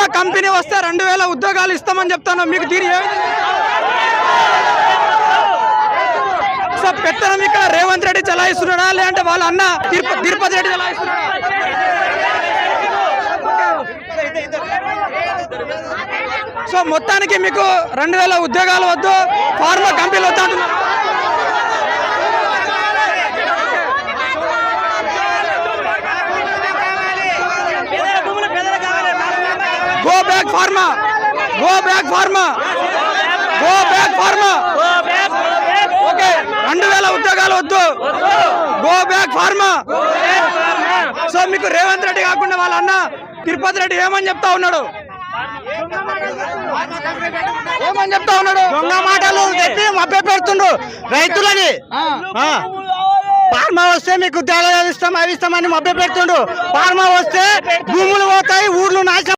Pharma company వస్తే 2000 ఉద్యోగాలు ఇస్తామని చెప్తాను. మీకు దీని సో పెత్తనం ఇక్కడ రేవంత్ రెడ్డి చలాయిస్తున్నాడా లేదంటే వాళ్ళ అన్న తిరుపతి రెడ్డి చలాయిస్తున్నాడా? సో మొత్తానికి మీకు 2000 ఉద్యోగాలు వద్దు, ఫార్మా కంపెనీలు వద్దు అంటున్నారు. Go back pharma, go back pharma, go back pharma. Okay 2000 ఉద్యోగాలు వద్దు, గో బ్యాక్ ఫార్మా. సో మీకు రేవంత్ రెడ్డి కాకుండా వాళ్ళ అన్న తిరుపతి రెడ్డి ఏమని చెప్తా ఉన్నాడు? ఏమని చెప్తా ఉన్నాడు? దొంగ మాటలు చెప్పి మభ్య పెడుతుండ్రు రైతులని. ఫార్మా వస్తే మీకు ఉద్యోగాలు ఇస్తాం అవి ఇస్తామని మభ్య పెడుతుండ్రు. ఫార్మా వస్తే భూములు పోతాయి, ఊర్లు నాశనం.